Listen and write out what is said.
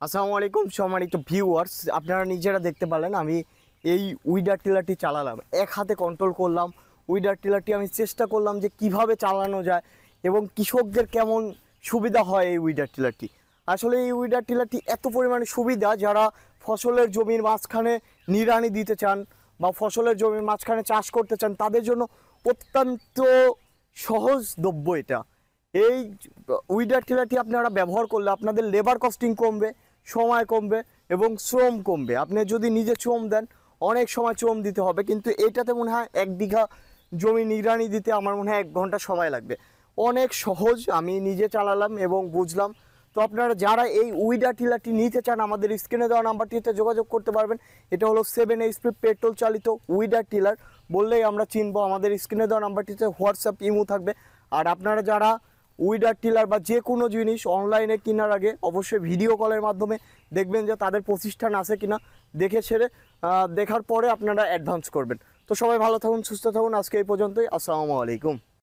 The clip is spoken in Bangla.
আসসালামু আলাইকুম সম্মানিত ভিউয়ার্স, আপনারা নিজেরা দেখতে পারলেন আমি এই উইডার টিলারটি চালালাম, এক হাতে কন্ট্রোল করলাম। উইডার টিলারটি আমি চেষ্টা করলাম যে কিভাবে চালানো যায় এবং কৃষকদের কেমন সুবিধা হয় এই উইডার টিলারটি। আসলে এই উইডার টিলারটি এত পরিমাণে সুবিধা, যারা ফসলের জমির মাঝখানে নিড়ানি দিতে চান বা ফসলের জমির মাঝখানে চাষ করতে চান তাদের জন্য অত্যন্ত সহজলভ্য এটা। এই উইডার টিলারটি আপনারা ব্যবহার করলে আপনাদের লেবার কস্টিং কমবে, সময় কমবে এবং শ্রম কমবে। আপনি যদি নিজে শ্রম দেন অনেক সময় শ্রম দিতে হবে, কিন্তু এটাতে মনে হয় 1 বিঘা জমি নিড়ানি দিতে আমার মনে হয় 1 ঘন্টা সময় লাগবে। অনেক সহজ, আমি নিজে চালালাম এবং বুঝলাম। তো আপনারা যারা এই উইডার টিলারটি নিতে চান আমাদের স্ক্রিনে দেওয়া নাম্বারটিতে যোগাযোগ করতে পারবেন। এটা হলো 7 HP পেট্রোল চালিত উইডার টিলার, বললেই আমরা চিনবো। আমাদের স্ক্রিনে দেওয়া নাম্বারটিতে হোয়াটসঅ্যাপ ইমো থাকবে। আর আপনারা যারা উইডার টিলার বা যে কোনো জিনিস অনলাইনে কেনার আগে অবশ্যই ভিডিও কলের মাধ্যমে দেখবেন যে তাদের প্রতিষ্ঠান আছে কিনা, দেখে সেরে দেখার পরে আপনারা অ্যাডভান্স করবেন। তো সবাই ভালো থাকুন, সুস্থ থাকুন। আজকে এই পর্যন্তই। আসসালামু আলাইকুম।